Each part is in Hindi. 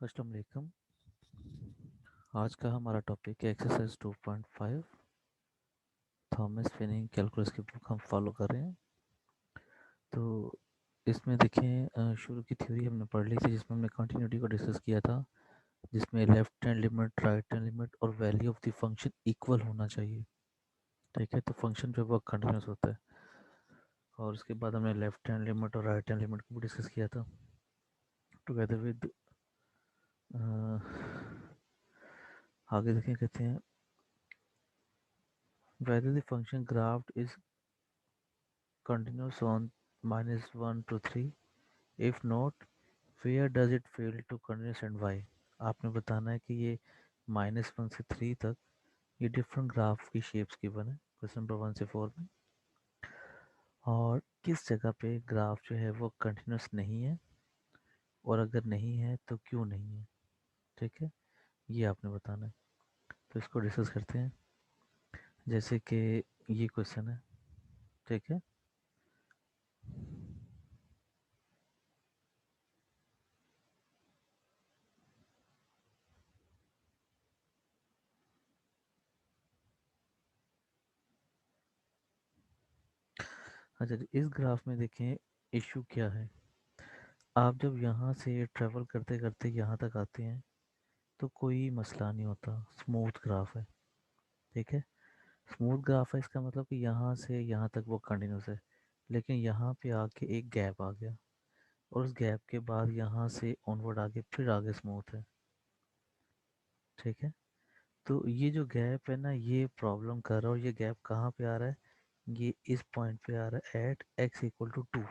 अस्सलाम वालेकुम। आज का हमारा टॉपिक है एक्सरसाइज 2.5। थॉमस फिनिंग कैलकुलस की बुक हम फॉलो कर रहे हैं। तो इसमें देखें, शुरू की थ्योरी हमने पढ़ ली थी जिसमें हमने कंटिन्यूटी को डिस्कस किया था, जिसमें left hand limit, right hand limit और value of the function equal होना चाहिए। ठीक है, तो फंक्शन जो है वो कंटिन्यूस होता है। और उसके बाद हमने लेफ्ट हैंड लिमिट और राइट हैंड लिमिट को भी डिस्कस किया था टुगेदर विद। आगे देखें, कहते हैं whether the function graph is continuous on -1 to 3, if not where does it fail to continuous and why। आपने बताना है कि ये -1 से 3 तक ये डिफरेंट ग्राफ की शेप्स गिवन है क्वेश्चन नंबर 1 से 4 में, और किस जगह पे ग्राफ जो है वो कंटिन्यूस नहीं है, और अगर नहीं है तो क्यों नहीं है। ठीक है, ये आपने बताना है। तो इसको डिस्कस करते हैं। जैसे कि ये क्वेश्चन है, ठीक है। अच्छा, इस ग्राफ में देखें इशू क्या है। आप जब यहाँ से ट्रेवल करते करते यहाँ तक आते हैं तो कोई मसला नहीं होता, स्मूथ ग्राफ है। ठीक है, स्मूथ ग्राफ है इसका मतलब कि यहाँ से यहाँ तक वो कंटिन्यूस है, लेकिन यहाँ पे आके एक गैप आ गया और उस गैप के बाद यहाँ से ऑनवर्ड आगे फिर आगे स्मूथ है। ठीक है, तो ये जो गैप है ना, ये प्रॉब्लम कर रहा है। और ये गैप कहाँ पे आ रहा है, ये इस पॉइंट पे आ रहा है एट x = 2।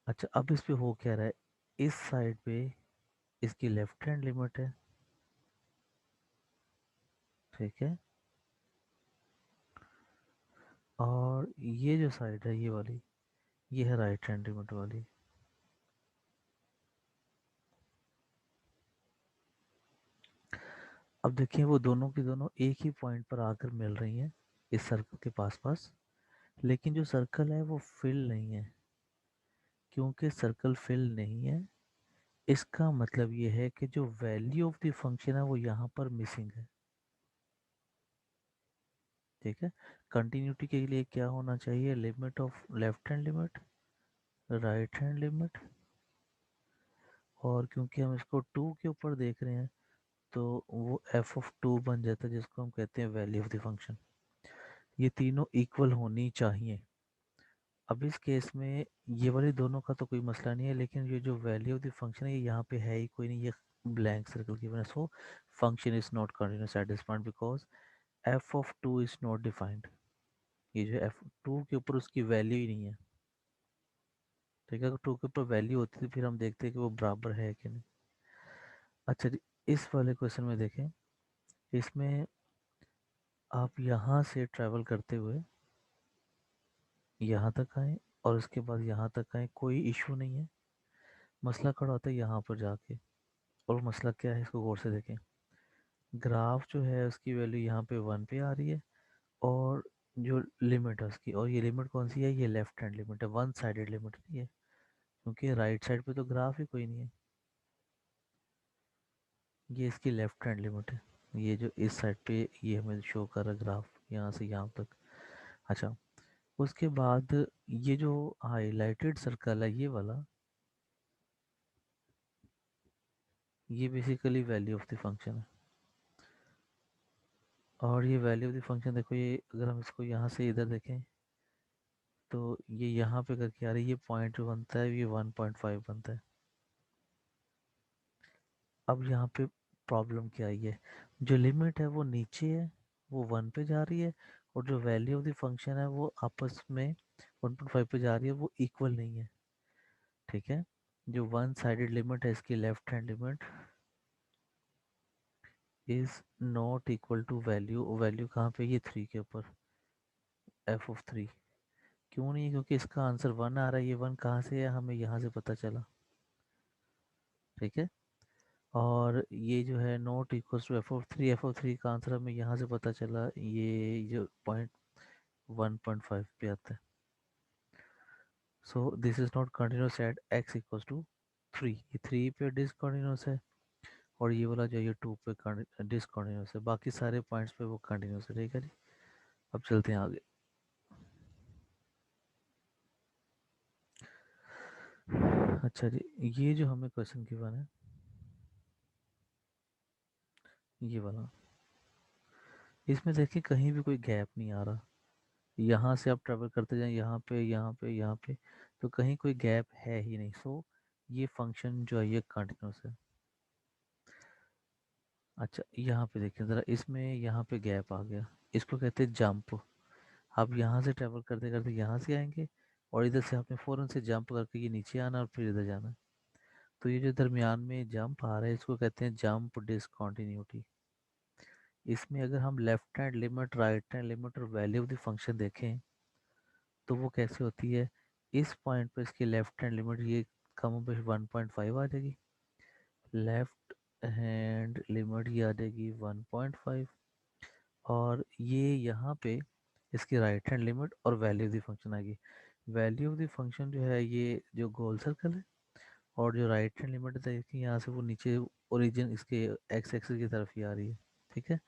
अच्छा, अब इस पे हो क्या रहा है, इस साइड पे इसकी लेफ्ट हैंड लिमिट है। ठीक है, और ये जो साइड है ये वाली, ये है राइट हैंड लिमिट वाली। अब देखिए, वो दोनों की दोनों एक ही पॉइंट पर आकर मिल रही हैं इस सर्कल के पास पास, लेकिन जो सर्कल है वो फिल नहीं है। क्योंकि सर्कल फिल नहीं है, इसका मतलब ये है कि जो वैल्यू ऑफ द फंक्शन है वो यहाँ पर मिसिंग है। ठीक है, कंटिन्यूटी के लिए क्या होना चाहिए, limit of left hand limit, right hand limit, और क्योंकि हम इसको 2 के ऊपर देख रहे हैं तो वो f(2) बन जाता है, जिसको हम कहते हैं वैल्यू ऑफ द फंक्शन। ये तीनों इक्वल होनी चाहिए। अब इस केस में ये वाले दोनों का तो कोई मसला नहीं है, लेकिन ये जो वैल्यू ऑफ द फंक्शन है ये यहाँ पे है ही कोई नहीं, ये ब्लैंक सर्कल की वजह। सो function is not continuous at this point because f(2) is not defined. ये जो f(2) के ऊपर उसकी वैल्यू ही नहीं है। ठीक है, अगर 2 के ऊपर वैल्यू होती तो फिर हम देखते कि वो बराबर है कि नहीं। अच्छा जी, इस वाले क्वेश्चन में देखें, इसमें आप यहाँ से ट्रैवल करते हुए यहाँ तक आए और उसके बाद यहाँ तक आए, कोई इशू नहीं है। मसला खड़ा होता है यहाँ पर जाके, और मसला क्या है इसको गौर से देखें। ग्राफ जो है उसकी वैल्यू यहाँ पे 1 पे आ रही है, और जो लिमिट है उसकी, और ये लिमिट कौन सी है, ये लेफ्ट हैंड लिमिट है, वन साइडेड लिमिट नहीं है, क्योंकि राइट साइड पे तो ग्राफ ही कोई नहीं है। ये इसकी लेफ्ट हैंड लिमिट है, ये जो इस साइड पे ये हमें शो कर रहा है ग्राफ, यहाँ से यहाँ तक। अच्छा, उसके बाद ये जो हाईलाइटेड सर्कल है ये वाला, ये basically value of the function है। और ये वैल्यू ऑफ द फंक्शन देखो, ये अगर हम इसको यहाँ से इधर देखें तो ये यहाँ पे करके आ रही है, ये पॉइंट जो बनता है ये 1.5 बनता है। अब यहाँ पे प्रॉब्लम क्या आई है, जो लिमिट है वो नीचे है, वो 1 पे जा रही है, और जो वैल्यू ऑफ द फंक्शन है वो आपस में 1.5 पे जा रही है, वो इक्वल नहीं है। ठीक है, जो वन साइडेड लिमिट है इसकी left hand limit is not equal to value, value कहाँ पे, ये 3 के ऊपर, f(3). क्यों नहीं है, क्योंकि इसका आंसर 1 आ रहा है। ये 1 कहाँ से है, हमें यहाँ से पता चला। ठीक है, और ये जो है नॉट इक्वल टू f(3), का आंसर हमें यहाँ से पता चला, ये जो पॉइंट 1.5 पे आता है। So this is not continuous at x = 3, ये 3 पे डिसकंटिन्यूस है, और ये वाला जो ये 2 पे डिसकंटिन्यूस है, बाकी सारे पॉइंट्स पे वो कंटिन्यूस है। ठीक है जी, अब चलते हैं आगे। अच्छा जी, ये जो हमें क्वेश्चन गिवन है, ये वाला, इसमें देखिए कहीं भी कोई गैप नहीं आ रहा। यहाँ से आप ट्रेवल करते जाएं, यहाँ पे यहाँ पे यहाँ पे, तो कहीं कोई गैप है ही नहीं। सो ये फंक्शन जो है ये कंटिन्यूस है। अच्छा, यहाँ पे देखिए ज़रा, इसमें यहाँ पे गैप आ गया, इसको कहते हैं जंप। आप यहाँ से ट्रेवल करते करते यहाँ से आएंगे, और इधर से आपने फ़ौरन से जंप करके ये नीचे आना और फिर इधर जाना। तो ये जो दरमियान में जंप आ रहा है, इसको कहते हैं जंप डिसकंटिन्यूटी। इसमें अगर हम left hand limit, right hand limit और वैल्यू ऑफ द फंक्शन देखें, तो वो कैसे होती है। इस पॉइंट पे इसकी लेफ्ट हैंड लिमिट ये कम पे 1.5 आ जाएगी, लेफ्ट हैंड लिमिट ये आ जाएगी 1.5, और ये यहाँ पे इसकी राइट हैंड लिमिट और वैल्यू ऑफ द फंक्शन आएगी। वैल्यू ऑफ द फंक्शन जो है ये जो गोल सर्कल है, और जो राइट हैंड लिमिट है इसकी यहाँ से वो नीचे ओरिजिन इसके एक्स एक्सिस की तरफ ही आ रही है। ठीक है,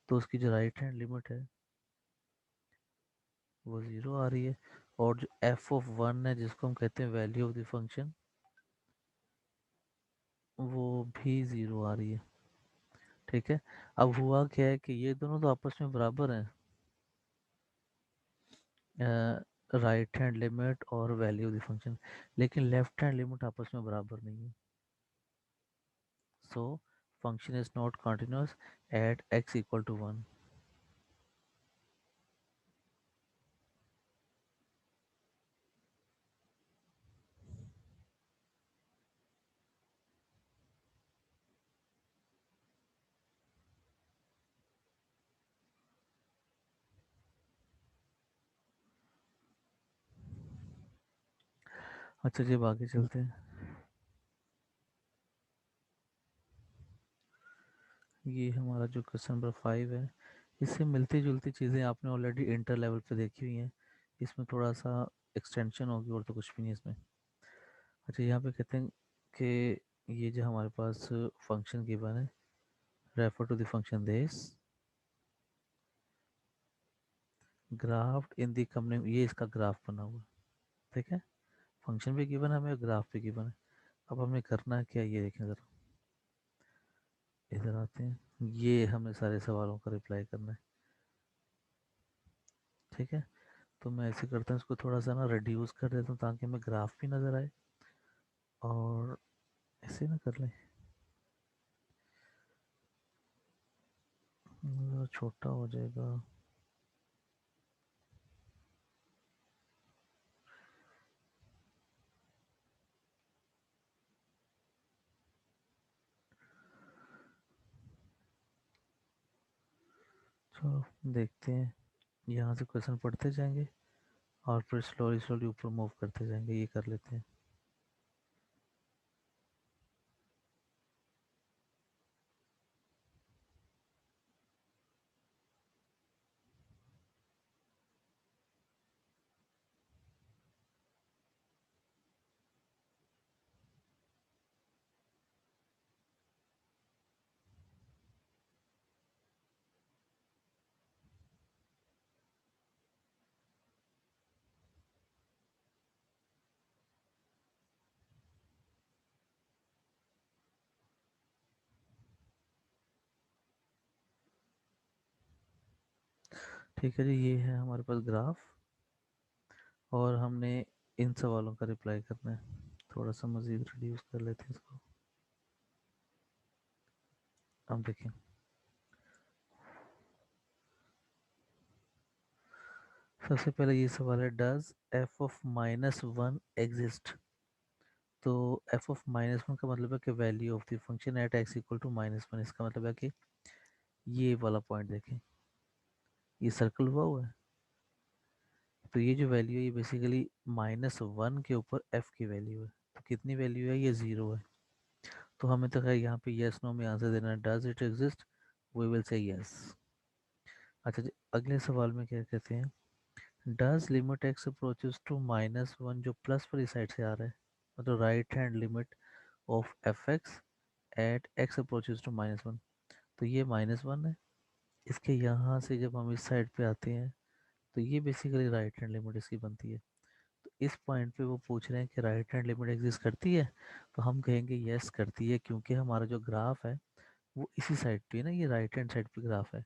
तो उसकी जो राइट हैंड लिमिट है वो 0 आ रही है, और जो एफ ऑफ 1 है जिसको हम कहते हैं वैल्यू ऑफ द फंक्शन, वो भी 0 आ रही है। ठीक है, अब हुआ क्या है कि ये दोनों तो आपस में बराबर हैं, राइट हैंड लिमिट और वैल्यू ऑफ द फंक्शन, लेकिन लेफ्ट हैंड लिमिट आपस में बराबर नहीं है। So function is not continuous at x equal to 1। अच्छा जी, अब आगे चलते हैं। ये हमारा जो क्वेश्चन नंबर 5 है, इससे मिलती जुलती चीज़ें आपने ऑलरेडी इंटर लेवल पे देखी हुई हैं। इसमें थोड़ा सा एक्सटेंशन होगी, और तो कुछ भी नहीं इसमें। अच्छा, यहाँ पे कहते हैं कि ये जो हमारे पास फंक्शन गिवन है, refer to the function this graph in the coming, ये इसका ग्राफ बना हुआ है। ठीक है, फंक्शन भी गिवन है हमें, ग्राफ भी गिवन है। अब हमें करना क्या, ये देखें ज़रा, इधर आते हैं, ये हमें सारे सवालों का रिप्लाई करना है। ठीक है, तो मैं ऐसे करता हूँ, इसको थोड़ा सा ना रिड्यूस कर देता हूँ ताकि हमें ग्राफ भी नज़र आए, और ऐसे ना कर लें, छोटा हो जाएगा। चलो देखते हैं, यहाँ से क्वेश्चन पढ़ते जाएंगे और फिर स्लोली स्लोली ऊपर मूव करते जाएंगे, ये कर लेते हैं। ठीक है जी, ये है हमारे पास ग्राफ, और हमने इन सवालों का रिप्लाई करना है। थोड़ा सा मज़ीद रिड्यूस कर लेते हैं इसको। अब देखें, सबसे पहले ये सवाल है, डज एफ ऑफ -1 एग्जिस्ट। तो एफ ऑफ -1 का मतलब है कि value of the function at x equal to -1। इसका मतलब है कि ये वाला पॉइंट देखें, ये सर्कल हुआ है, तो ये जो वैल्यू है ये बेसिकली -1 के ऊपर एफ की वैल्यू है। तो कितनी वैल्यू है, ये 0 है। तो हमें तो खैर यहाँ पे यस नो में आंसर देना है, does it exist, we will say yes. अच्छा जी, अगले सवाल में क्या कहते हैं, does limit x approaches to -1, जो प्लस वाली साइड से आ रहा है, मतलब right hand limit of f x at x approaches to -1। तो ये -1 है। इसके यहाँ से जब हम इस साइड पे आते हैं तो ये बेसिकली राइट हैंड लिमिट इसकी बनती है। तो इस पॉइंट पे वो पूछ रहे हैं कि राइट हैंड लिमिट एग्जिस्ट करती है, तो हम कहेंगे यस करती है, क्योंकि हमारा जो ग्राफ है वो इसी साइड पे है ना, ये राइट हैंड साइड पे ग्राफ है,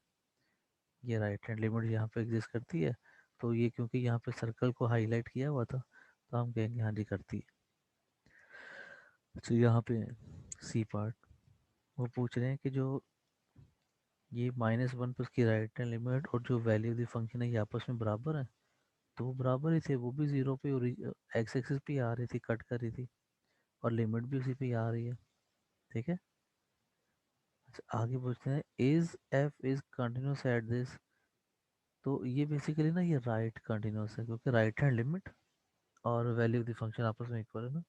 ये राइट हैंड लिमिट यहाँ पे एग्जिस्ट करती है। तो ये क्योंकि यहाँ पे सर्कल को हाईलाइट किया हुआ था तो हम कहेंगे हाँ जी करती है। तो यहाँ पे सी पार्ट वो पूछ रहे हैं कि जो ये -1 पे उसकी राइट हैंड लिमिट और जो वैल्यू दी फंक्शन है ये आपस में बराबर है। तो वो बराबर ही थे, वो भी 0 पे एक्स एक्सिस पे आ रही थी, कट कर रही थी, और लिमिट भी उसी पे आ रही है। ठीक है। अच्छा, आगे पूछते हैं is F is continuous at this. तो ये बेसिकली ना ये राइट कंटिन्यूस है, क्योंकि राइट हैंड लिमिट और वैल्यू ऑफ द फंक्शन आपस में इक्वल है ना,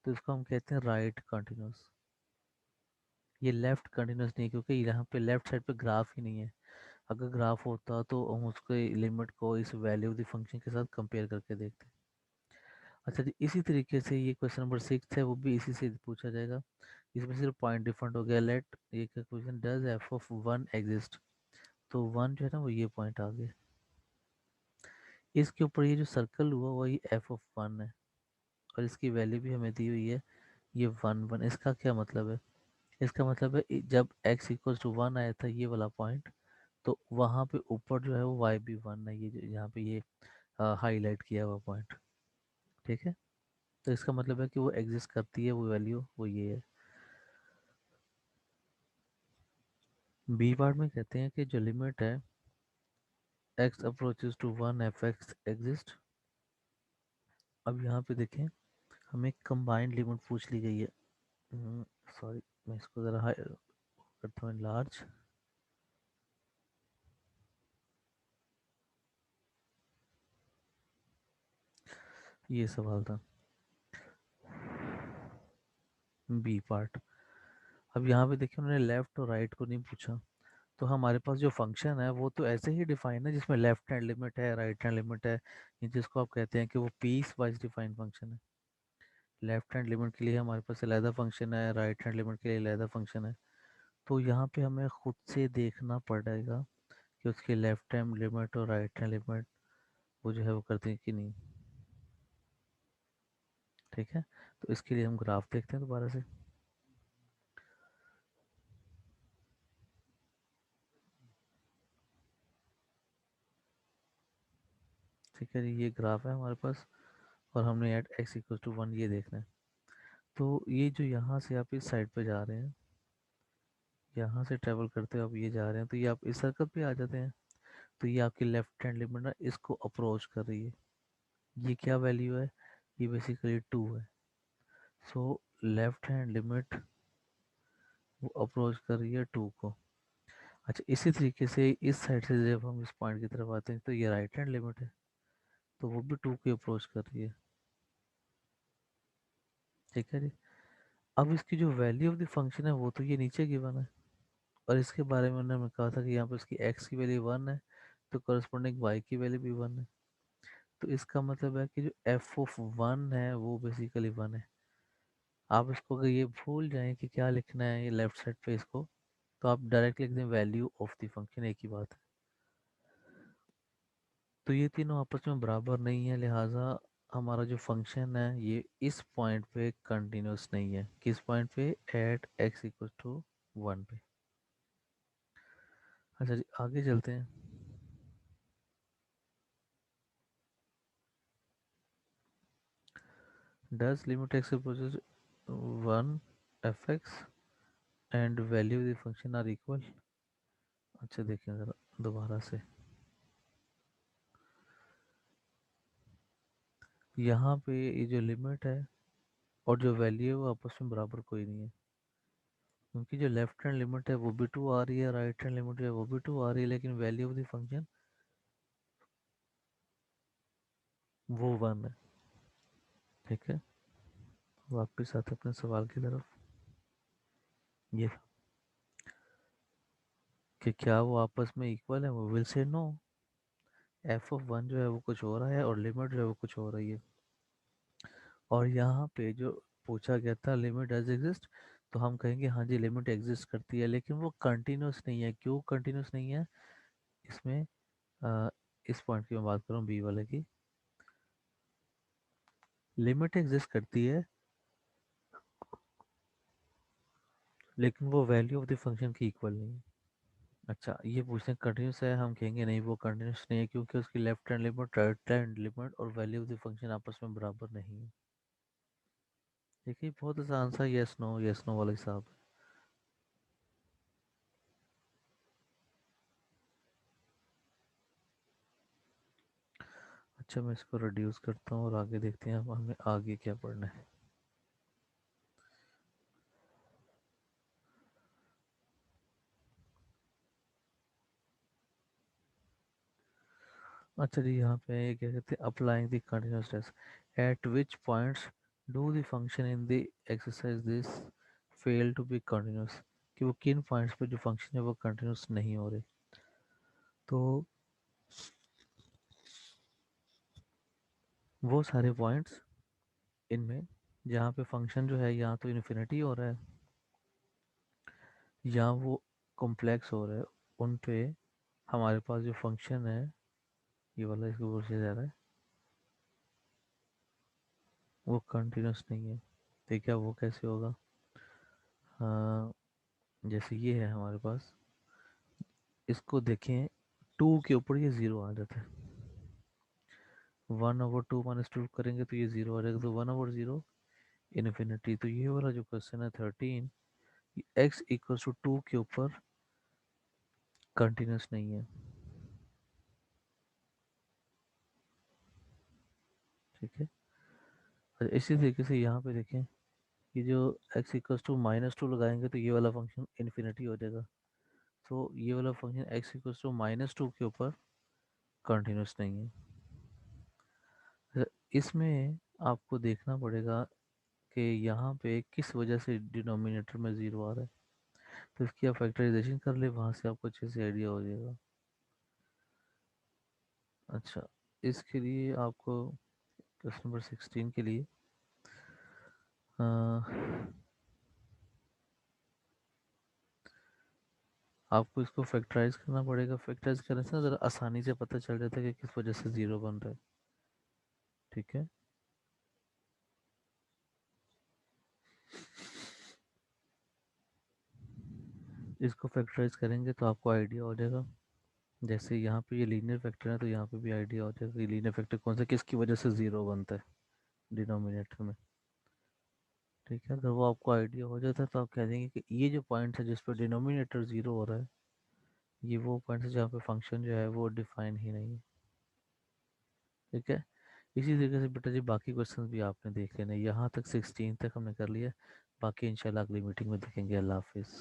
तो इसको हम कहते हैं राइट कंटिन्यूस। ये लेफ्ट कंटिन्यूस नहीं है, क्योंकि यहाँ पे लेफ्ट साइड पे ग्राफ ही नहीं है। अगर ग्राफ होता तो हम उसके लिमिट को इस वैल्यू ऑफ द फंक्शन के साथ कंपेयर करके देखते। अच्छा जी, इसी तरीके से ये क्वेश्चन नंबर 6 है, वो भी इसी से पूछा जाएगा। इसमें सिर्फ पॉइंट डिफरेंट हो गया। लेट ये question does f of 1 exist. तो 1 जो है ना वो ये पॉइंट आ गया। इसके ऊपर ये जो सर्कल हुआ वही एफ ऑफ 1 है, और इसकी वैल्यू भी हमें दी हुई है ये 1 1। इसका क्या मतलब है? इसका मतलब है जब x इक्वल्स टू 1 आया था ये वाला पॉइंट, तो वहाँ पे ऊपर जो है वो y भी 1 है, ये जो यहाँ पे ये हाईलाइट किया हुआ पॉइंट। ठीक है। तो इसका मतलब है कि वो एग्जिस्ट करती है, वो वैल्यू वो ये है। बी पार्ट में कहते हैं कि जो लिमिट है x approaches to 1 f x exist. अब यहाँ पे देखें हमें कंबाइंड लिमिट पूछ ली गई है। सॉरी, मैं इसको ज़रा हाई करता हूँ, लार्ज। ये सवाल था बी पार्ट। अब यहाँ पे देखिए उन्होंने लेफ्ट और राइट को नहीं पूछा, तो हमारे पास जो फंक्शन है वो तो ऐसे ही डिफाइन है जिसमें लेफ्ट हैंड लिमिट है, राइट हैंड लिमिट है, ये जिसको आप कहते हैं कि वो पीस वाइज डिफाइंड फंक्शन है। लेफ्ट हैंड लिमिट के लिए हमारे पास अलहदा फंक्शन है, राइट हैंड लिमिट के लिए अलहदा फंक्शन है। तो यहाँ पे हमें खुद से देखना पड़ेगा कि उसकी लेफ्ट हैंड लिमिट और राइट हैंड लिमिट वो जो है वो करती है कि नहीं। ठीक है। तो इसके लिए हम ग्राफ देखते हैं दोबारा से। ठीक है जी, ये ग्राफ है हमारे पास, और हमने एट एक्स इक्वल टू 1 ये देखना है। तो ये जो यहाँ से आप इस साइड पे जा रहे हैं, यहाँ से ट्रेवल करते हो आप ये जा रहे हैं, तो ये आप इस सर्कल पे आ जाते हैं। तो ये आपकी लेफ्ट हैंड लिमिट ना इसको अप्रोच कर रही है। ये क्या वैल्यू है? ये बेसिकली 2 है। सो लेफ्ट हैंड लिमिट वो अप्रोच कर रही है 2 को। अच्छा, इसी तरीके से इस साइड से जब हम इस पॉइंट की तरफ आते हैं तो ये राइट हैंड लिमिट है, तो वो भी 2 की अप्रोच कर रही है। ठीक है जी। अब इसकी जो वैल्यू ऑफ द फंक्शन है वो तो ये नीचे गिवन है, और इसके बारे में उन्होंने कहा था कि यहाँ पर इसकी x की वैल्यू 1 है, तो करस्पॉन्डिंग y की वैल्यू भी 1 है। तो इसका मतलब है कि जो एफ ऑफ 1 है वो बेसिकली 1 है। आप इसको अगर ये भूल जाएं कि क्या लिखना है ये लेफ्ट साइड पे इसको, तो आप डायरेक्ट लिख दें वैल्यू ऑफ द फंक्शन, एक ही बात है। तो ये तीनों आपस में बराबर नहीं है, लिहाजा हमारा जो फंक्शन है ये इस पॉइंट पे कंटिन्यूस नहीं है। किस पॉइंट पे? एट एक्स इक्वल टू 1 पे। अच्छा जी, आगे चलते हैं। Does limit x approaches 1 f x and value the function are equal. अच्छा देखिए ज़रा दोबारा से, यहाँ पे ये जो लिमिट है और जो वैल्यू है वो आपस में बराबर कोई नहीं है, क्योंकि जो लेफ्ट हैंड लिमिट है वो भी 2 आ रही है, राइट हैंड लिमिट है वो भी 2 आ रही है, लेकिन वैल्यू ऑफ द फंक्शन वो 1 है। ठीक है। वापस आते हैं अपने सवाल की तरफ। ये था कि क्या वो आपस में इक्वल है, वो will say no. F of 1 जो है वो कुछ हो रहा है और लिमिट जो है वो कुछ हो रही है। और यहाँ पे जो पूछा गया था लिमिट डज एग्जिस्ट, तो हम कहेंगे हाँ जी लिमिट एग्जिस्ट करती है, लेकिन वो कंटिन्यूस नहीं है। क्यों कंटिन्यूस नहीं है? इसमें अ, इस पॉइंट की मैं बात करूँ बी वाले की, लिमिट एग्जिस्ट करती है लेकिन वो वैल्यू ऑफ द फंक्शन की इक्वल नहीं है। अच्छा, ये पूछते हैं कंटिन्यूस है, हम कहेंगे नहीं वो कंटिन्यूस नहीं है, क्योंकि उसकी left hand limit, right hand limit और वैल्यू ऑफ द फंक्शन आपस में बराबर नहीं है। देखिए बहुत आसान सा यस नो वाला हिसाब है। अच्छा, मैं इसको रिड्यूस करता हूँ और आगे देखते हैं अब हमें आगे क्या पढ़ना है। अच्छा जी, यहाँ पे ये क्या कहते हैं, applying the continuous test at which points do the function in the exercise this fail to be continuous, कि वो किन पॉइंट्स पे जो फंक्शन है वो कंटिन्यूस नहीं हो रहे। तो वो सारे पॉइंट्स इनमें जहाँ पे फंक्शन जो है या तो इन्फिनिटी हो रहा है या वो कॉम्प्लेक्स हो रहा है, उन पे हमारे पास जो फंक्शन है, ये वाला इसके ऊपर से जा रहा है, वो कंटिन्यूस नहीं है। तो क्या वो कैसे होगा? हाँ, जैसे ये है हमारे पास, इसको देखें, टू के ऊपर ये ज़ीरो आ जाता है, 1/2 - 2 करेंगे तो ये ज़ीरो आ जाएगा, तो 1/0 इन्फिनिटी। तो ये वाला जो क्वेश्चन है 13, एक्स इक्वल्स टू 2 के ऊपर कंटिन्यूस नहीं है। ठीक है। और इसी तरीके से यहाँ पे देखें, ये जो एक्स इक्वल्स टू -2 लगाएंगे तो ये वाला फंक्शन इन्फिनिटी हो जाएगा। तो ये वाला फंक्शन एक्स इक्वल्स टू -2 के ऊपर कंटिन्यूस नहीं है। तो इसमें आपको देखना पड़ेगा कि यहाँ पे किस वजह से डिनोमिनेटर में ज़ीरो आ रहा है। तो इसकी आप फैक्टराइजेशन कर ले, वहाँ से आपको अच्छे से आइडिया हो जाएगा। अच्छा, इसके लिए आपको क्वेश्चन नंबर 16 के लिए अ, आपको इसको फैक्टराइज करना पड़ेगा। फैक्टराइज करने से ज़रा आसानी से पता चल जाता है कि किस वजह से ज़ीरो बन रहा है। ठीक है। इसको फैक्टराइज करेंगे तो आपको आइडिया हो जाएगा। जैसे यहाँ पे ये लीनियर फैक्टर है तो यहाँ पे भी आइडिया हो जाएगा कि लीनियर फैक्टर कौन सा किसकी वजह से ज़ीरो बनता है डिनोमिनेटर में। ठीक है, अगर वो आपको आइडिया हो जाता है तो आप कह देंगे कि ये जो पॉइंट है जिस पर डिनोमिनेटर ज़ीरो हो रहा है, ये वो पॉइंट है जहाँ पे फंक्शन जो है वो डिफाइन ही नहीं है। ठीक है। इसी तरीके से बेटा जी बाकी क्वेश्चन भी आपने देख लेना, यहाँ तक 16 तक हमने कर लिया। बाकी इंशाल्लाह अगली मीटिंग में देखेंगे। अल्लाह हाफिज़।